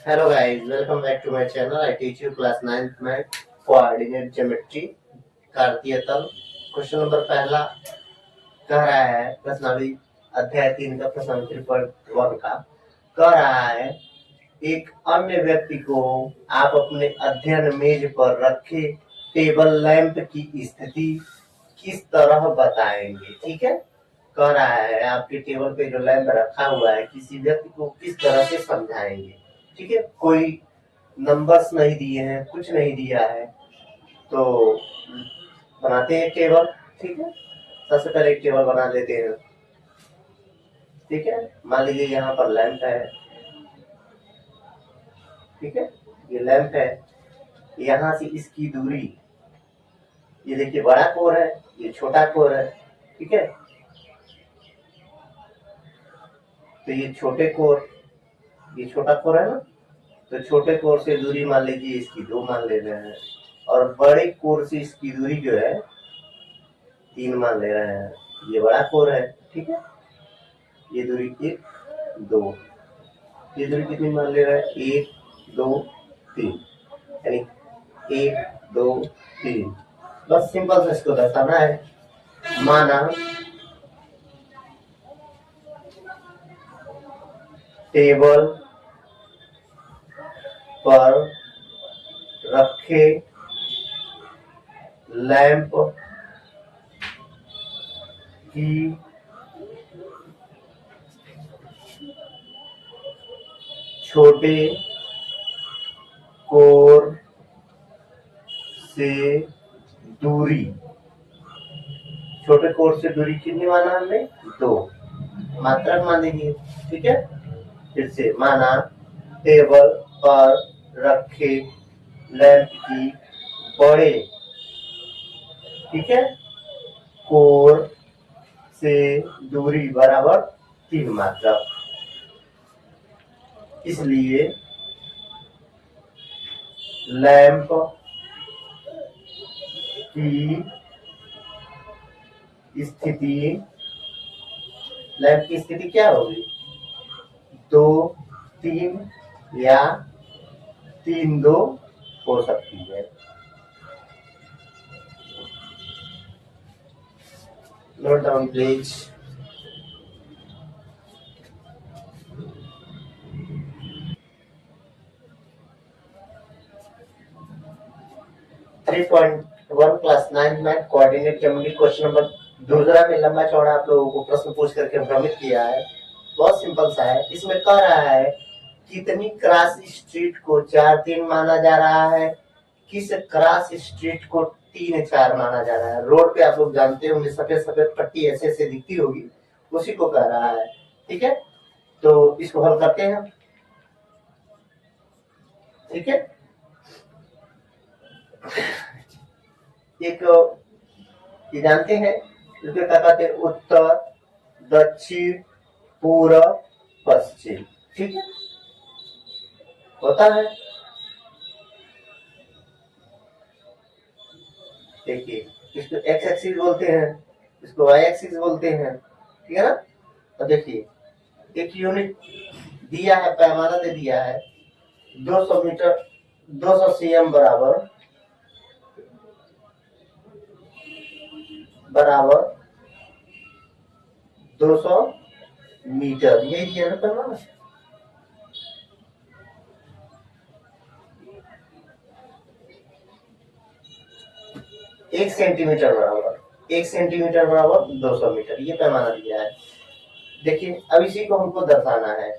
Hello guys, welcome back to my channel. I teach you class 9th math coordinate geometry कार्तीय तल। Question number पहला कह रहा है प्रश्नावली अध्याय 3 का प्रश्नावली 3.1 का कह रहा है एक अन्य व्यक्ति को आप अपने अध्ययन मेज पर रखे टेबल लैंप की स्थिति किस तरह बताएंगे। ठीक है, कह रहा है आपके टेबल पे जो लैंप रखा हुआ है किसी व्यक्ति को किस तरह से समझाएंगे। ठीक है, कोई नंबर्स नहीं दिए हैं, कुछ नहीं दिया है, तो बनाते हैं टेबल। ठीक है, सबसे पहले एक टेबल बना देते हैं। ठीक है, मान लीजिए यहाँ पर लैंप है। ठीक है, ये लैंप है, यहाँ से इसकी दूरी, ये देखिए बड़ा कोर है, ये छोटा कोर है। ठीक है, तो ये छोटे कोर, ये छोटा कोर है ना, तो छोटे कोर से दूरी मान लीजिए इसकी 2 मान ले रहे हैं, और बड़े कोर से इसकी दूरी जो है 3 मान ले रहे हैं। ये बड़ा कोर है। ठीक है, ये दूरी 1 2, ये दूरी कितनी मान ले रहा है 1 2 3, यानी 1 2 3। बस सिंपल से इसको दर्शाना है। माना टेबल पर रखे लैंप की छोटे कोर से दूरी, छोटे कोर से दूरी कितनी माना हमने 2 मात्रक मान लीजिए। ठीक है, फिर से माना टेबल पर रखे लैंप की बड़े, ठीक है, कोर से दूरी बराबर 3 मात्रक, इसलिए लैंप की स्थिति, लैंप की स्थिति क्या होगी 2 3 या 3 2 हो सकती है। Note down please. Three point one class 9 में कोऑर्डिनेट ज्योमेट्री क्वेश्चन नंबर दूसरा में लंबा चौड़ा आप लोगों को प्रश्न पूछ करके भ्रमित किया है। बहुत सिंपल सा है। इसमें कह रहा है कितनी क्रॉस स्ट्रीट को 4 3 माना जा रहा है, किस क्रॉस स्ट्रीट को 3 4 माना जा रहा है। रोड पे आप लोग जानते होंगे सफेद सफेद पट्टी ऐसे ऐसे दिखती होगी, उसी को कह रहा है। ठीक है, तो इसको हल करते हैं। ठीक है, एक ये जानते हैं इसको क्या कहते हैं, उत्तर दक्षिण पूर्व पश्चिम। ठीक है, होता है। देखिए इसको एक्स एक्सिस बोलते हैं, इसको वाई एक्सिस बोलते हैं। ठीक है ना। तो देखिए एक यूनिट दिया है, पैमाना दे दिया है 200 मीटर, 200 सीएम बराबर बराबर 200 मीटर, यही दिया ना पैमाना। 1 सेंटीमीटर बराबर 1 सेंटीमीटर बराबर 200 मीटर, ये पैमाना दिया है। देखिए अब इसी को हमको दर्शाना है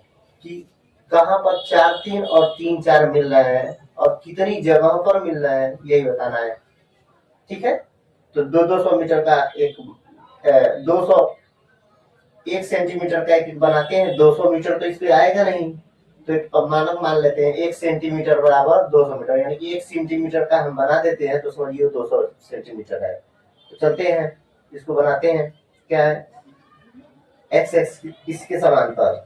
कि कहां पर 4 3 और 3 4 मिल रहे हैं और कितनी जगह पर मिल रहे हैं, यही बताना है। ठीक है, तो 200 मीटर का एक 200 1 सेंटीमीटर का एक बनाते हैं, 200 मीटर तो इसमें आएगा नहीं, तो एक मानक मान लेते हैं 1 सेंटीमीटर बराबर 200 मीटर, यानी कि 1 सेंटीमीटर का हम बना देते हैं तो समझिए 200 सेंटीमीटर है। तो चलते हैं इसको बनाते हैं। क्या है एक्स एक्स इसके समांतर,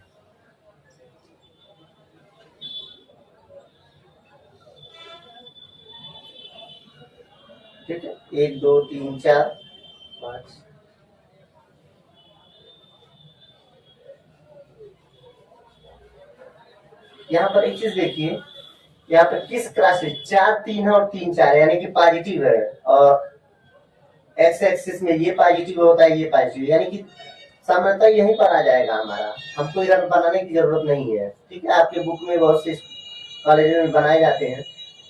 ठीक है 1 2 3 4 5, यहाँ पर एक चीज देखिए, यहाँ पर किस क्रॉस 4 3 है और 3 4 यानी कि पॉजिटिव है, और एक्स एक्सिस में ये पॉजिटिव होता है, ये पॉजिटिव, यानी कि सामान्यतः यहीं पर आ जाएगा हमारा, हमको इधर बनाने की जरूरत नहीं है। ठीक है, आपके बुक में बहुत से कॉलेज में बनाए जाते हैं।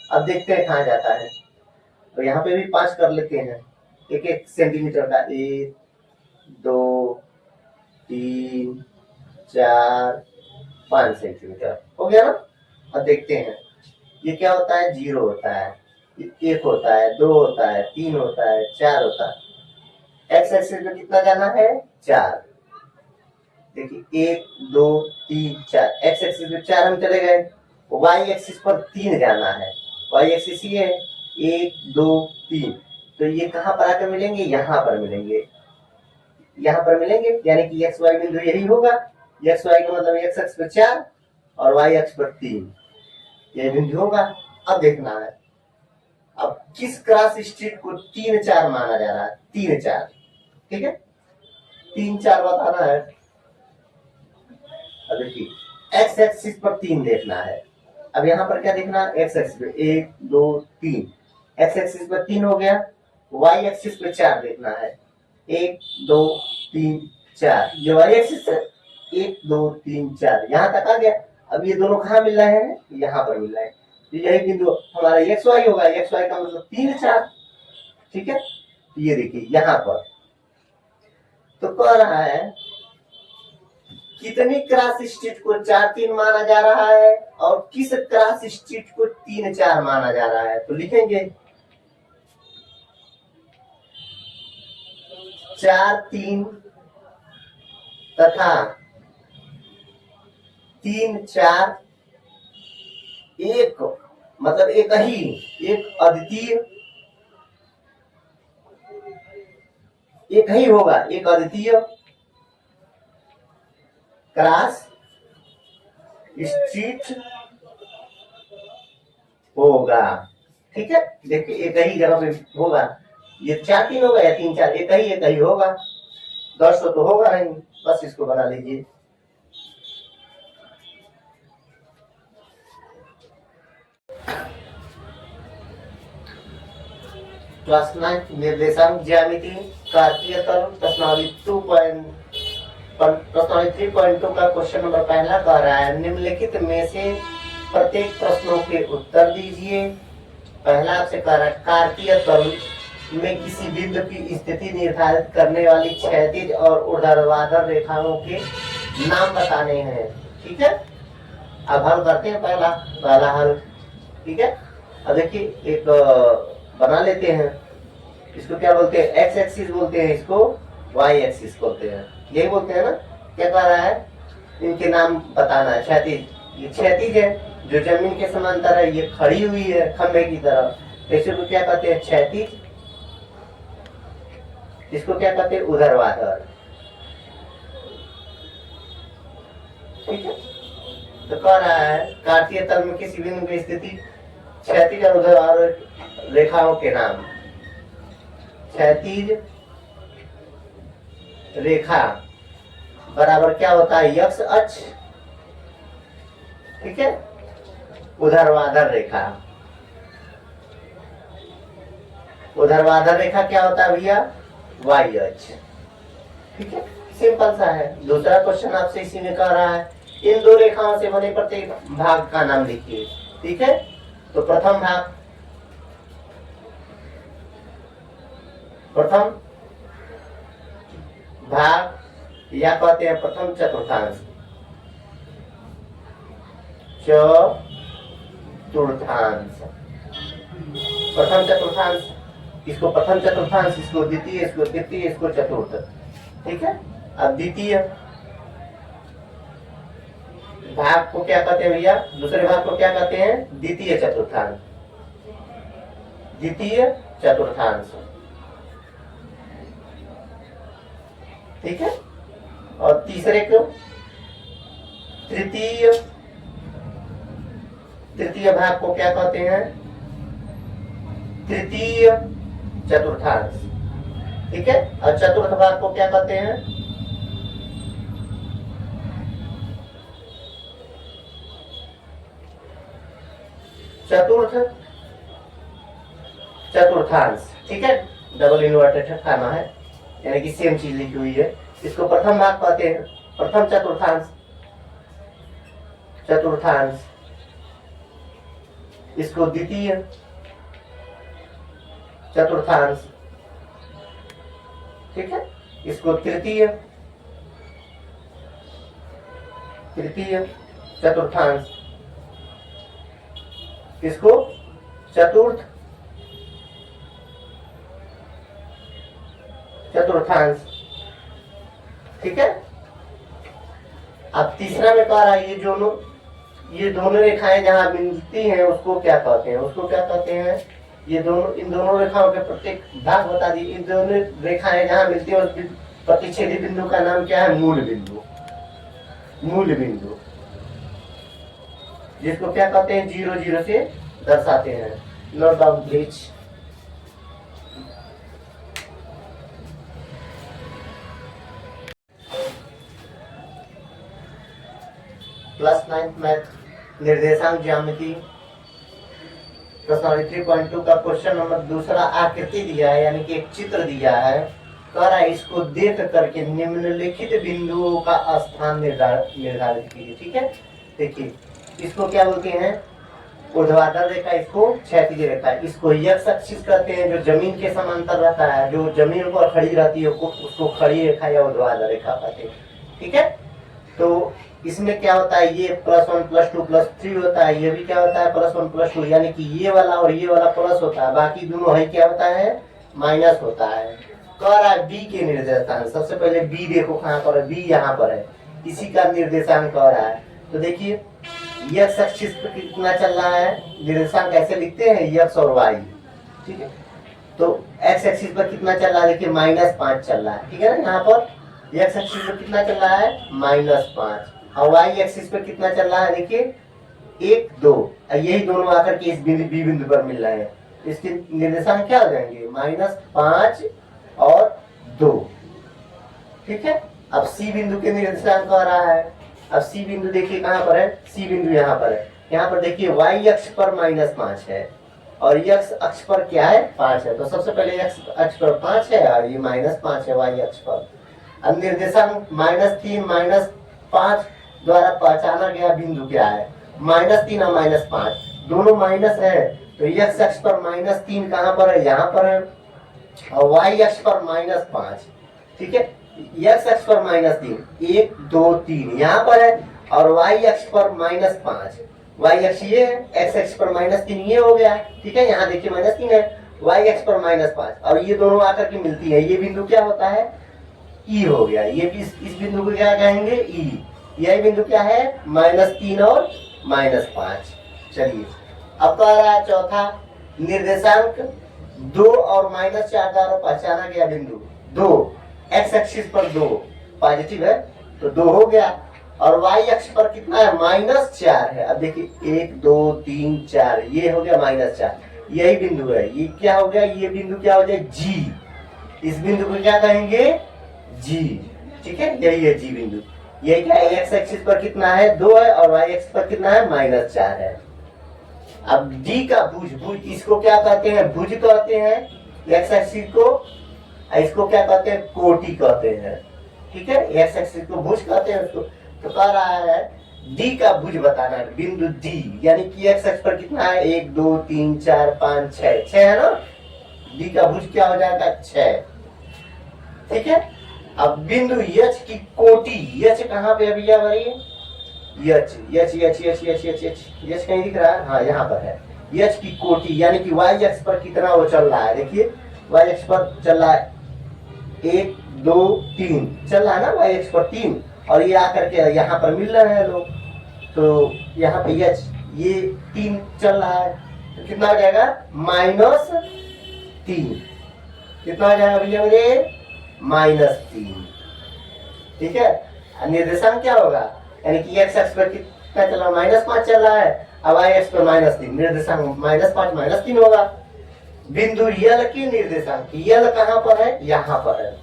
अब देखते हैं कहाँ जाता है। तो यहाँ पे भी 5 कर लेते हैं, 1 सेंटीमीटर का, 1 2 3 4 5 सेंटीमीटर हो गया ना। अब देखते हैं ये क्या होता है, 0 होता है, 1 होता है, 2 होता है, 3 होता है, 4 होता है। एक्स एक्सिस में कितना जाना है, 4। देखिए 1 2 3 4, एक्स एक्सिस में 4 हम चले गए, वाई एक्सिस पर 3 जाना है, वाई एक्सिस ये है 1 2 3, तो ये कहाँ पर आकर मिलेंगे, यहाँ पर मिलेंगे, यहाँ पर मिलेंगे, यानी कि एक्स वाई बिंदु यही होगा। एक्स वाई का मतलब एक्स एक्स पर 4 और वाई एक्स पर 3, ये बिंदु होगा। अब देखना है अब किस क्रॉस स्ट्रीट को 3 4 माना जा रहा है, 3 4, ठीक है, 3 4 बताना है। अब देखिए एक्स एक्सिस पर 3 देखना है। अब यहाँ पर क्या देखना है, एक्स एक्सिस पे 1 2 3, एक्स एक्सिस पर 3 हो गया, वाई एक्सिस पे 4 देखना है, 1 2 3 4, ये वाई एक्सिस है, 1 2 3 4 यहाँ तक आ गया। अब ये दोनों कहाँ मिल रहे हैं, यहाँ पर मिल रहे हैं, तो यही बिंदु हमारा एक्स वाई होगा, एक्स वाई का मतलब 3 4, ठीक है। ये देखिए यहाँ पर तो कह रहा है कितनी क्रॉस स्ट्रीट को 4 3 माना जा रहा है और किस क्रॉस स्ट्रीट को 3 4 माना जा रहा है। तो लिखेंगे 4 3 तथा 3 4, एक मतलब एक ही, एक अद्वितीय, एक ही होगा, एक अद्वितीय क्रॉस स्ट्रीट होगा, ठीक है। देखिए एक ही जगह पे होगा, ये 4 3 होगा या 3 4, एक ही होगा, 10 तो होगा नहीं, बस इसको बना लीजिए। क्लास 9 निर्देशांक ज्यामिति कार्तीय तल प्रश्नावली 3.2 का क्वेश्चन नंबर पहला कह रहा है निम्नलिखित में से प्रत्येक प्रश्नों के उत्तर दीजिए। पहला आपसे कह रहा है कार्तीय तल में किसी बिंदु की स्थिति निर्धारित करने वाली क्षैतिज और ऊर्ध्वाधर रेखाओं के नाम बताने हैं, ठीक है। अब हल करते हैं पहला हल, ठीक है। अब देखिए एक बना लेते हैं, इसको क्या बोलते हैं, एक्स एक्सिस बोलते हैं, इसको वाई एक्सिस बोलते हैं, यही बोलते हैं ना। क्या कह रहा है, इनके नाम बताना है। क्षैतिज, ये क्षैतिज है जो जमीन के समांतर है, ये खड़ी हुई है खंभे की तरफ, इसको क्या कहते हैं, क्षैतिज। इसको क्या कहते हैं, ऊर्ध्वाधर, ठीक है। तो कह रहा है कार्तीय तल में किसी बिंदु की स्थिति क्षैतिज और ऊर्ध्वाधर रेखाओं के नाम। क्षैतिज रेखा बराबर क्या होता है, यक्ष अक्ष, ठीक है। ऊर्ध्वाधर रेखा, ऊर्ध्वाधर रेखा क्या होता है भैया, वाई अक्ष, ठीक है। सिंपल सा है। दूसरा क्वेश्चन आपसे इसी में कह रहा है इन दो रेखाओं से बने प्रत्येक भाग का नाम लिखिए, ठीक है। तो प्रथम भाग या कहते हैं प्रथम चतुर्थांश, प्रथम चतुर्थांश, इसको प्रथम चतुर्थांश, इसको द्वितीय, इसको तृतीय, इसको चतुर्थ, ठीक है। अब द्वितीय भाग को क्या कहते हैं भैया, दूसरे भाग को क्या कहते हैं, द्वितीय चतुर्थांश, द्वितीय चतुर्थांश, ठीक है। और तीसरे को तृतीय, तृतीय भाग को क्या कहते हैं, तृतीय चतुर्थांश, ठीक है। और चतुर्थ भाग को क्या कहते हैं, चतुर्थ चतुर्थांश, ठीक है, डबल इन्वर्टेड खाना है, यानी कि सेम चीज लिखी हुई है। इसको प्रथम भाग कहते हैं, प्रथम चतुर्थांश, चतुर्थांश। इसको द्वितीय चतुर्थांश, ठीक है, इसको तृतीय तृतीय चतुर्थांश, इसको चतुर्थ चतुर्थांश, ठीक है। अब तीसरा में कह रहा है ये दोनों रेखाएं जहां मिलती हैं उसको क्या कहते हैं, उसको क्या कहते हैं, ये दोनों, इन दोनों रेखाओं के प्रत्येक भाग बता दी। इन दोनों रेखाएं जहां मिलती है उस प्रतिच्छेदी बिंदु का नाम क्या है, मूल बिंदु, मूल बिंदु, जिसको क्या कहते हैं, 0 0 से दर्शाते हैं। Note down please. Class 9th math निर्देशांक ज्यामिति प्रश्नावली 3.2 का क्वेश्चन नंबर दूसरा आकृति दिया है, यानी कि एक चित्र दिया है। कह रहा है इसको देख करके निम्नलिखित बिंदुओं का स्थान निर्धारित कीजिए, ठीक है। देखिए इसको क्या बोलते हैं, ऊर्ध्वाधर रेखा, इसको क्षैतिज रेखा, इसको यक्ष अक्ष कहते हैं, जो जमीन के समांतर रहता है, जो जमीन पर खड़ी रहती है उसको खड़ी रेखा या ऊर्ध्वाधर रेखा कहते हैं, ठीक है। तो इसमें क्या होता है, ये +1 +2 +3 होता है, ये भी क्या होता है +1 +2, यानी कि ये वाला और ये वाला प्लस होता है, बाकी दोनों है क्या होता है, माइनस होता है। कह रहा है बी के निर्देशांक, सबसे पहले बी देखो कहाँ पर है, बी यहाँ पर है, इसी का निर्देशांक कह रहा है। तो देखिए यक्ष अक्ष पर कितना चल रहा है, निर्देशांक कैसे लिखते हैं, यक्ष और वाई, ठीक है। तो एक्स एक्सिस पर कितना चल रहा है, देखिए -5 चल रहा है, ठीक है ना। यहाँ पर एक्स एक्सिस पर कितना चल रहा है, -5, और वाई एक्सिस पर कितना चल रहा है, देखिए 1 2, यही दोनों आकर के इस बी बिंदु पर मिल रहे हैं। इसके निर्देशांक क्या हो जाएंगे, -5 और 2, ठीक है। अब सी बिंदु के निर्देशांक आ रहा है। अब सी बिंदु देखिए कहाँ पर है, सी बिंदु यहाँ पर है। यहाँ पर देखिए वाई अक्ष पर -5 है और एक्स अक्ष पर क्या है, 5 है। तो सबसे पहले एक्स अक्ष पर 5 है और ये -5 है वाई अक्ष पर। अब निर्देशांक -3 -5 द्वारा पहचाना गया बिंदु क्या है, -3 और -5 दोनों माइनस है। तो एक्स अक्ष पर -3 कहाँ पर है, यहाँ पर है, और वाई अक्ष पर -5, ठीक है। एक्स अक्ष पर -3, 1 2 3 यहाँ पर है, और वाई अक्ष पर -5, वाई अक्ष ये है, एक्स अक्ष पर -3 ये हो गया, ठीक है। यहाँ देखिए -3 है, वाई अक्ष पर -5, और ये दोनों आकर के मिलती है, ये बिंदु क्या होता है, ई हो गया। ये भी इस बिंदु को क्या कहेंगे, ई। यही बिंदु क्या है, -3 और -5। चलिए अब कह रहा है चौथा, निर्देशांक 2 और -4 द्वारा पहचाना गया बिंदु, 2 एक्स एक्सिस पर 2 पॉजिटिव है तो 2 हो गया, और वाई अक्ष पर कितना है, -4 है। अब देखिए 1 2 3 4 ये हो गया -4, यही बिंदु है। ये क्या हो गया, ये बिंदु क्या हो जाए, जी। इस बिंदु को क्या कहेंगे, जी, ठीक है। यही है जी बिंदु। यही क्या है, एक्स एक्सिस पर कितना है, 2 है, और वाई एक्सिस पर कितना है, -4 है। अब डी का भुज, इसको क्या कहते हैं, भुज कहते हैं एक्स एक्सिस को, इसको क्या कहते हैं, कोटि कहते हैं, ठीक है। एक्स एक्सिस को भुज कहते हैं उसको। तो कह रहा है डी का भुज बताना है, बिंदु डी, यानी कि एक्स एक्सिस पर कितना है, 1 2 3 4 5 6 है ना। डी का भुज क्या हो जाएगा, 6, ठीक है। अब बिंदु यच की कोटि, यच कहाँ पे है भैया भाई, यच यच यच यच यच यच यच यच कहीं दिख रहा है, हाँ यहाँ पर है। यच की कोटि यानी कि वाई अक्ष पर कितना वो चल रहा है, देखिए वाई अक्ष पर चल रहा है 1 2 3 चल रहा है ना, वाई अक्ष पर 3, और ये आकर के यहाँ पर मिल रहे हैं लोग। तो यहाँ पे यच ये 3 चल रहा है, तो कितना हो जाएगा, -3, कितना हो जाएगा भैया मेरे, -3, ठीक है। निर्देशांक क्या होगा, यानी कि एक्स अक्ष पर कितना चल रहा है, -5 चल रहा है, अब वाई अक्ष पर -3, निर्देशांक -5 -3 होगा। बिंदु यल की निर्देशांक, यल कहाँ पर है, यहाँ पर है।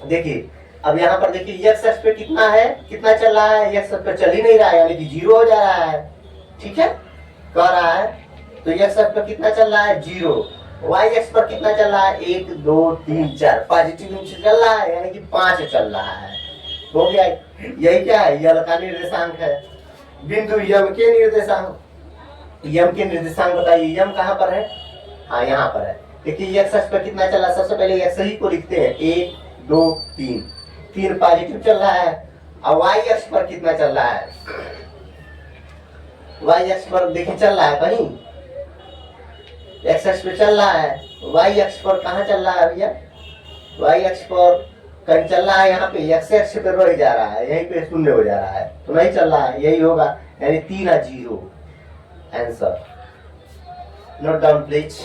देखिए अब यहाँ पर देखिए एक्स अक्ष पे कितना है, कितना चल रहा है, एक्स अक्ष पर चल ही नहीं रहा है, यानी कि 0 हो जा रहा है, ठीक है। कह रहा है तो एक्स अक्ष पर कितना चल रहा है 0, वाई अक्ष पर कितना चल रहा है 1 2 3 4, पॉजिटिव रूप से चल रहा है यानी कि 5 चल रहा है। हो गया, यही क्या है, यल का निर्देशांक है। बिंदु यम के निर्देशांक, यम के निर्देशांक बताइए, यम कहाँ पर है, हाँ यहाँ पर है। देखिए एक्स अक्ष पर कितना चल रहा है, सबसे पहले एक्स ही को लिखते हैं 1 2 3, 3 पॉजिटिव चल रहा है। और वाई अक्ष पर कितना चल रहा है, वाई अक्ष पर देखिए चल रहा है कहीं, एक्स अक्ष पे चल रहा है, वाई अक्ष पर कहाँ चल रहा है भैया, वाई अक्ष पर कहीं चल रहा है यहाँ पे, एक्स अक्ष पे रह जा रहा है, यहीं पे शून्य हो जा रहा है, तो नहीं चल रहा है, यही होगा, यानी 3 0 आंसर। Note down please.